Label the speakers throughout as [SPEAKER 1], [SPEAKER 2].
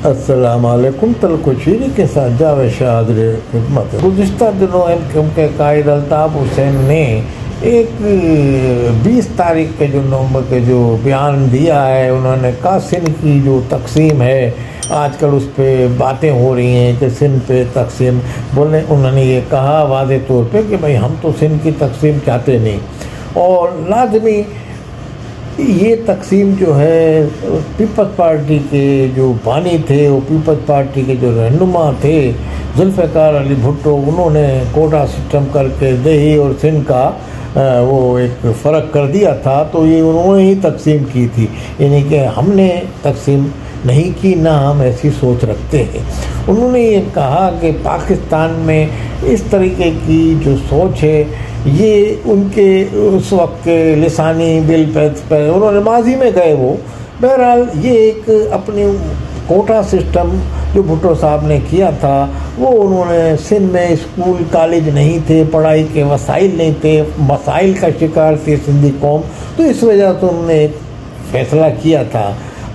[SPEAKER 1] अस्सलाम वालेकुम। तलकुशीरी के साथ जावेद शाह खिदमत। गुज़िश्ता दिनों एमक्यूएम के कायद अल्ताफ़ हुसैन ने एक 20 तारीख के जो नवंबर के जो बयान दिया है, उन्होंने कहा सिंध की जो तकसीम है आजकल उस पर बातें हो रही हैं कि सिंध पे तकसीम बोले। उन्होंने ये कहा वाज़े तौर पे कि भाई हम तो सिंध की तकसीम चाहते नहीं, और लाजमी ये तकसीम जो है पीपल्स पार्टी के जो बानी थे, वो पीपल्स पार्टी के जो रहनुमा थे जुल्फ़िकार अली भुट्टो, उन्होंने कोटा सिस्टम करके दही और सिंध का वो एक फ़र्क कर दिया था। तो ये उन्होंने ही तकसीम की थी, यानी कि हमने तकसीम नहीं की, ना हम ऐसी सोच रखते हैं। उन्होंने ये कहा कि पाकिस्तान में इस तरीके की जो सोच है ये उनके उस वक्त के लिसानी बिल पर उन्होंने माजी में गए वो। बहरहाल ये एक अपनी कोटा सिस्टम जो भुट्टो साहब ने किया था, वो उन्होंने सिंध में स्कूल कॉलेज नहीं थे, पढ़ाई के वसाइल नहीं थे, मसाइल का शिकार थी सिंधी कौम, तो इस वजह से उन्होंने एक फ़ैसला किया था।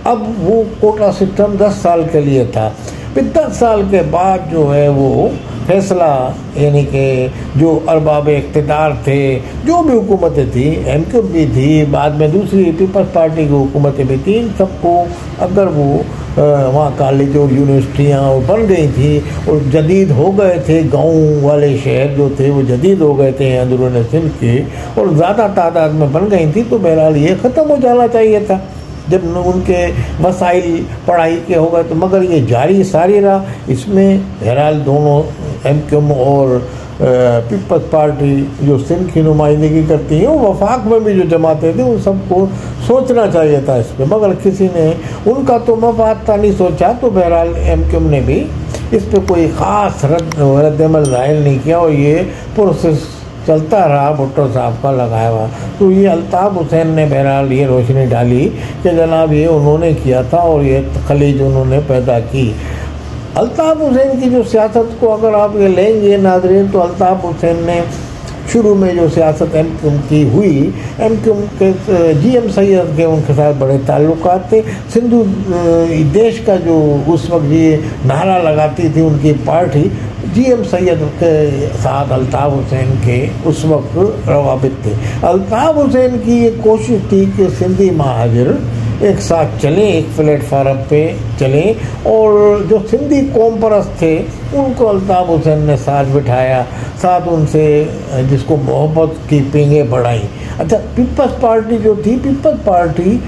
[SPEAKER 1] अब वो कोटा सिस्टम 10 साल के लिए था, फिर 10 साल के बाद जो है वो फैसला, यानी कि जो अरबाब इक़्तिदार थे, जो भी हुकूमतें थी, एमक्यूएम भी थी, बाद में दूसरी पीपल्स पार्टी की हुकूमतें भी थी, इन सबको अगर वो वहाँ कॉलेज और यूनिवर्सिटियाँ बन गई थी और जदीद हो गए थे, गाँव वाले शहर जो थे वो जदीद हो गए थे अंदरूनी सिंध के, और ज़्यादा तादाद में बन गई थी, तो बहरहाल ये ख़त्म हो जाना चाहिए था जब उनके वसाइल पढ़ाई के हो गए। तो मगर ये जारी सारी रहा। इसमें बहरहाल दोनों एमक्यूएम और पीपल्स पार्टी जो सिंध की नुमाइंदगी करती है, वो वफाक में भी जो जमातें थी उन सबको सोचना चाहिए था इस पर, मगर किसी ने उनका तो मफाद था नहीं सोचा। तो बहरहाल एमक्यूएम ने भी इस पर कोई ख़ास रद्द-ए-अमल ज़ाहिर नहीं किया और ये प्रोसेस चलता रहा भुट्टो साहब का लगाया हुआ। तो ये अल्ताफ़ हुसैन ने बहरहाल ये रोशनी डाली कि जनाब ये उन्होंने किया था और ये खलीज उन्होंने पैदा की। अल्ताफ़ हुसैन की जो सियासत को अगर आप ये लेंगे नाज़रीन, तो अल्ताफ़ हुसैन ने शुरू में जो सियासत एमक्यूएम की हुई, एमक्यूएम के जीएम सैयद के उनके साथ बड़े ताल्लुकात थे। सिंधु देश का जो उस वक्त ये नारा लगाती थी उनकी पार्टी, जीएम सैयद के साथ अल्ताफ़ हुसैन के उस वक्त रवाबित थे। अल्ताफ़ हुसैन की ये कोशिश थी कि सिंधी महाजिर एक साथ चलें, एक प्लेटफार्म पे चलें, और जो सिंधी कौम परस्त थे उनको अल्ताफ़ हुसैन ने साथ बिठाया, साथ उनसे जिसको मोहब्बत की पींगें बढ़ाई। अच्छा, पीपल्स पार्टी जो थी, पीपल्स पार्टी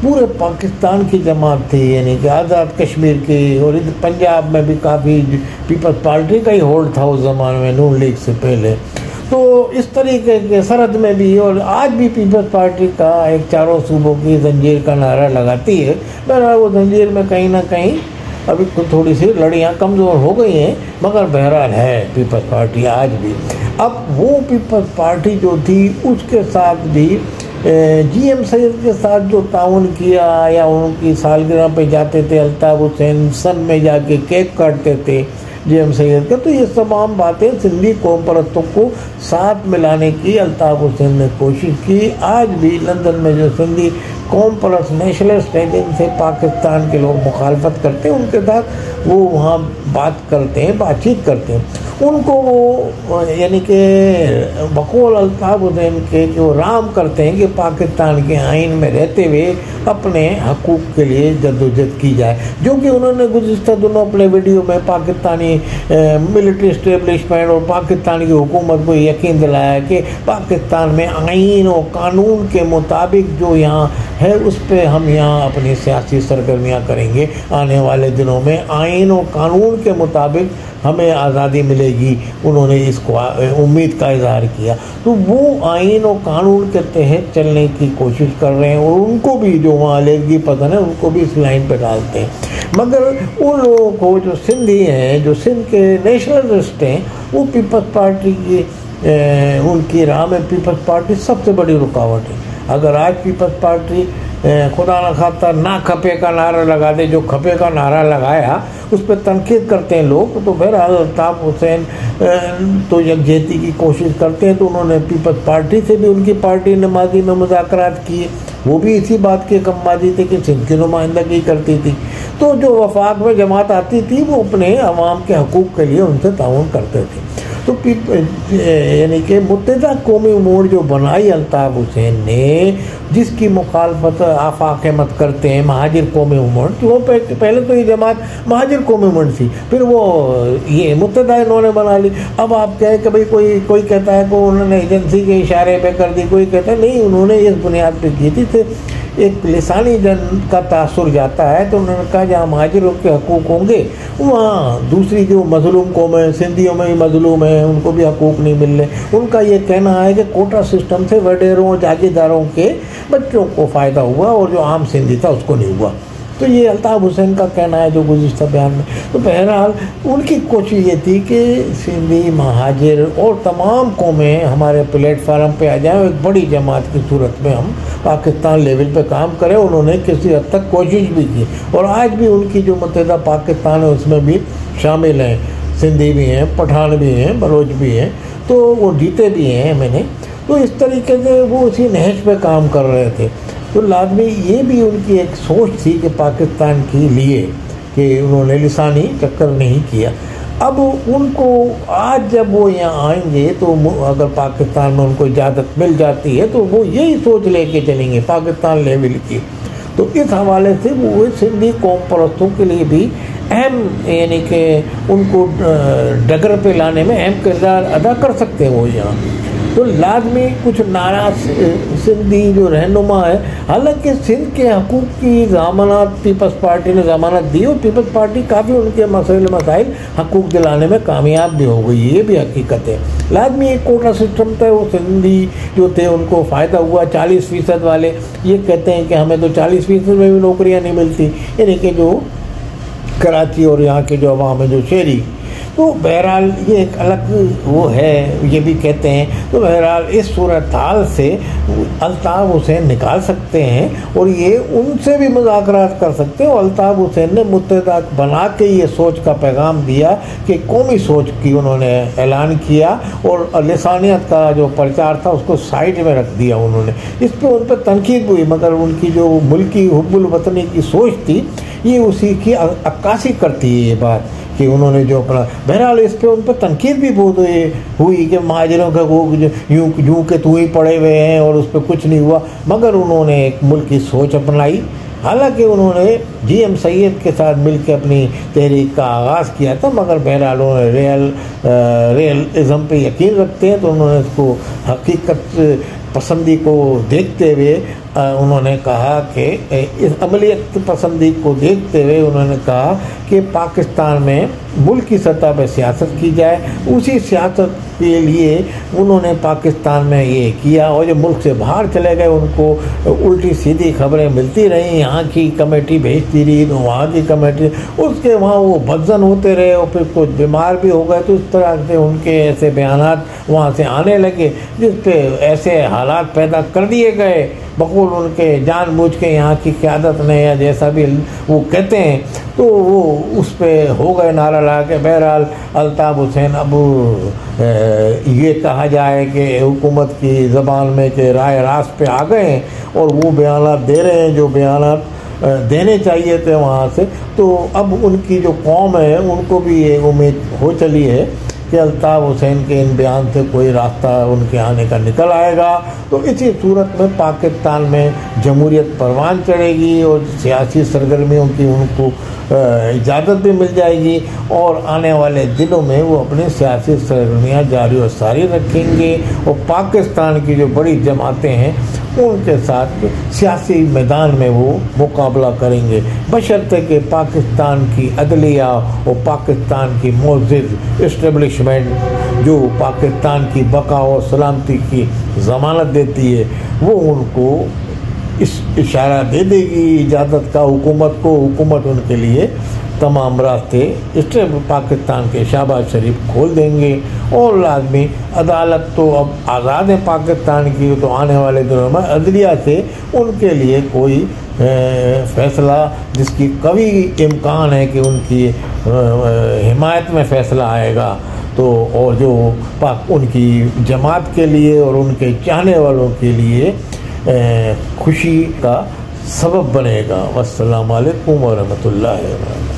[SPEAKER 1] पूरे पाकिस्तान की जमात थी, यानी कि आज़ाद कश्मीर की, और इधर पंजाब में भी काफ़ी पीपल्स पार्टी का ही होल्ड था उस ज़माने में, नून लीग से पहले। तो इस तरीके के सरहद में भी, और आज भी पीपल्स पार्टी का एक चारों सूबों की जंजीर का नारा लगाती है। बहरहाल वो जंजीर में कहीं ना कहीं अभी थोड़ी सी लड़ियाँ कमज़ोर हो गई हैं, मगर बहरहाल है पीपल्स पार्टी आज भी। अब वो पीपल्स पार्टी जो थी उसके साथ भी जीएम सैयद के साथ जो ताउन किया, या उनकी सालगिरह पे जाते थे अल्ताफ़ हुसैन, सन में जाके केक काटते थे जीएम सैयद का, तो ये तमाम बातें सिंधी कौम परस्तों को साथ मिलाने की अल्ताफ़ हुसैन ने कोशिश की। आज भी लंदन में जो सिंधी कौम परस्त नेशनलिस्ट हैं जिनसे पाकिस्तान के लोग मुखालफत करते हैं, उनके साथ वो वहाँ बात करते हैं, बातचीत करते हैं। उनको वो यानी कि बकौल अल्ताफ़ हुसैन के जो राम करते हैं कि पाकिस्तान के आइन में रहते हुए अपने हकूक़ के लिए जद्दोजहद की जाए, जो कि उन्होंने गुज़िश्ता दिनों अपने वीडियो में पाकिस्तानी मिलिट्री इस्टेब्लिशमेंट और पाकिस्तान की हुकूमत को यकीन दिलाया कि पाकिस्तान में आइन और कानून के मुताबिक जो यहाँ है उस पर हम यहाँ अपनी सियासी सरगर्मियाँ करेंगे। आने वाले दिनों में आइन और कानून के मुताबिक हमें आज़ादी मिलेगी, उन्होंने इसको उम्मीद का इज़हार किया। तो वो आइन और कानून के तहत चलने की कोशिश कर रहे हैं, और उनको भी जो वहाँ अलहदगी पसंद है उनको भी इस लाइन पर डालते हैं। मगर उन लोगों को जो सिंधी हैं, जो सिंध के नेशनलिस्ट हैं, वो पीपल्स पार्टी की उनकी राह में पीपल्स पार्टी सबसे बड़ी रुकावट है। अगर आज पीपल्स पार्टी खुदा न खास्ता ना खपे का नारा लगा दे, जो खपे का नारा लगाया उस पर तनकीद करते हैं लोग। तो बहरहाल अल्ताफ़ हुसैन तो यकजहती की कोशिश करते हैं। तो उन्होंने पीपल्स पार्टी से भी, उनकी पार्टी ने माजी में मुज़ाकरात किए, वो भी इसी बात के कमबाजी थे कि सिंध की नुमाइंदगी करती थी। तो जो वफाक में जमात आती थी वो अपने अवाम के हकूक़ के लिए उनसे ताउन करते थे। तो यानी कि मुत्तहिदा कौमी उमूर जो बनाई अल्ताफ़ हुसैन ने, जिसकी मुखालफत आफाक अहमद करते हैं महाजिर कौमी उमूर, तो वो पहले तो ये जमात महाजिर कौमी उमूर थी, फिर वो ये मुत्तहिदा इन्होंने बना ली। अब आप कहें कि भाई कोई कहता है कि उन्होंने एजेंसी के इशारे पे कर दी, कोई कहता है नहीं उन्होंने इस बुनियाद पे की थी। एक लिसानी जन का तासुर जाता है, तो उन्होंने कहा जहाँ महाजिरों के हकूक़ होंगे वहाँ दूसरी जो मजलूम कौमें, सिंधियों में भी मजलूम हैं, उनको भी हकूक़ नहीं मिल रहे। उनका ये कहना है कि कोटा सिस्टम से वडेरों और जागीरदारों के बच्चों को फ़ायदा हुआ और जो आम सिंधी था उसको नहीं हुआ। तो ये अल्ताफ़ हुसैन का कहना है जो गुज़िश्ता बयान में। तो बहरहाल उनकी कोशिश ये थी कि सिंधी, महाजिर और तमाम कौमें हमारे प्लेटफार्म पे आ जाएं, एक बड़ी जमात की सूरत में हम पाकिस्तान लेवल पे काम करें। उन्होंने किसी हद तक कोशिश भी की और आज भी उनकी जो मुत्तहिदा पाकिस्तान है उसमें भी शामिल हैं, सिंधी भी हैं, पठान भी हैं, बलोच भी हैं, तो वो जीते भी हैं मैंने। तो इस तरीके से वो उसी नहज पे काम कर रहे थे। तो लाजमी ये भी उनकी एक सोच थी कि पाकिस्तान के लिए कि उन्होंने लिसानी चक्कर नहीं किया। अब उनको आज जब वो यहाँ आएंगे तो अगर पाकिस्तान में उनको इजाज़त मिल जाती है तो वो यही सोच लेके चलेंगे पाकिस्तान लेवल की। तो इस हवाले से वो सिंधी कौम परस्तों के लिए भी अहम, यानी कि उनको डगर पे लाने में अहम किरदार अदा कर सकते हैं वो यहाँ। तो लाजमी कुछ नाराज सिंधी जो रहनुमा है, हालांकि सिंध के हकूक़ की ज़मानत पीपल्स पार्टी ने ज़मानत दी और पीपल्स पार्टी काफ़ी उनके मसाइल हकूक़ दिलाने में कामयाब भी हो गई, ये भी हकीकत है। लाजमी एक कोटा सिस्टम था, वो सिंधी जो थे उनको फ़ायदा हुआ। 40% वाले ये कहते हैं कि हमें तो 40% में भी नौकरियाँ नहीं मिलती, यानी कि जो कराची और यहाँ के जो अवाम है, जो शहरी। तो बहरहाल ये एक अलग वो है, ये भी कहते हैं। तो बहरहाल इस सूरत हाल से अल्ताफ़ हुसैन निकाल सकते हैं और ये उनसे भी मुज़ाकरात कर सकते हैं। और अल्ताफ़ हुसैन ने मुत्तहिदा बना के ये सोच का पैगाम दिया कि कौमी सोच की उन्होंने ऐलान किया और लिसानियत का जो प्रचार था उसको साइड में रख दिया उन्होंने। इस पर उन पर तनकीद हुई, मगर उनकी जो मुल्की हुब्बुल वतनी की सोच थी ये उसी की अक्कासी करती है ये बात कि उन्होंने जो अपना। बहरहाल इस पर उन पर तनकीद भी बहुत हुई कि महाजिरों का वो यूँ के तू ही पड़े हुए हैं और उस पर कुछ नहीं हुआ, मगर उन्होंने एक मुल्क की सोच अपनाई। हालांकि उन्होंने GM सैयद के साथ मिलकर अपनी तहरीक का आगाज़ किया था, मगर बहरहाल उन्होंने रियलिज़म पे यकीन रखते हैं, तो उन्होंने इसको हकीकत पसंदी को देखते हुए उन्होंने कहा कि इस अमलियत पसंदी को देखते हुए उन्होंने कहा कि पाकिस्तान में मुल्क की सतह पर सियासत की जाए। उसी सियासत के लिए उन्होंने पाकिस्तान में ये किया और जब मुल्क से बाहर चले गए उनको उल्टी सीधी खबरें मिलती रहीं, यहाँ की कमेटी भेजती रही तो वहाँ की कमेटी, उसके वहाँ वो बदजन होते रहे और फिर कुछ बीमार भी हो गए। तो इस तरह से उनके ऐसे बयानात वहाँ से आने लगे जिस पे ऐसे हालात पैदा कर दिए गए बकौल उनके जानबूझ के यहाँ की क़यादत ने, या जैसा भी वो कहते हैं, तो वो उस पर हो गए नारा ला के। बहरहाल अल्ताफ़ हुसैन अब ये कहा जाए कि हुकूमत की ज़बान में कि राय रास्त पे आ गए हैं और वो बयानात दे रहे हैं जो बयानात देने चाहिए थे वहाँ से। तो अब उनकी जो कौम है उनको भी ये उम्मीद हो चली है कि अल्ताफ़ हुसैन के इन बयान से कोई रास्ता उनके आने का निकल आएगा। तो इसी सूरत में पाकिस्तान में जमहूरियत परवान चढ़ेगी और सियासी सरगर्मियों की उनको इजाज़त भी मिल जाएगी और आने वाले दिनों में वो अपनी सियासी सरगर्मियाँ जारी और सारी रखेंगे और पाकिस्तान की जो बड़ी जमातें हैं उनके साथ सियासी मैदान में वो मुकाबला करेंगे, बशर्ते कि पाकिस्तान की अदलिया और पाकिस्तान की मोअज़्ज़िज़ इस्टेब्लिशमेंट जो पाकिस्तान की बका और सलामती की ज़मानत देती है वो उनको इशारा दे देगी इजाज़त का हुकूमत को, हुकूमत उनके लिए तमाम रास्ते स्टेट पाकिस्तान के शहबाज शरीफ खोल देंगे। और लाजमी अदालत तो अब आज़ाद है पाकिस्तान की, तो आने वाले दिनों में अदलिया से उनके लिए कोई फ़ैसला जिसकी कभी इम्कान है कि उनकी हिमायत में फ़ैसला आएगा, तो और जो उनकी जमात के लिए और उनके चाहने वालों के लिए खुशी का सबब बनेगा। वस्सलामु अलैकुम व रहमतुल्लाहि व बरकातहू।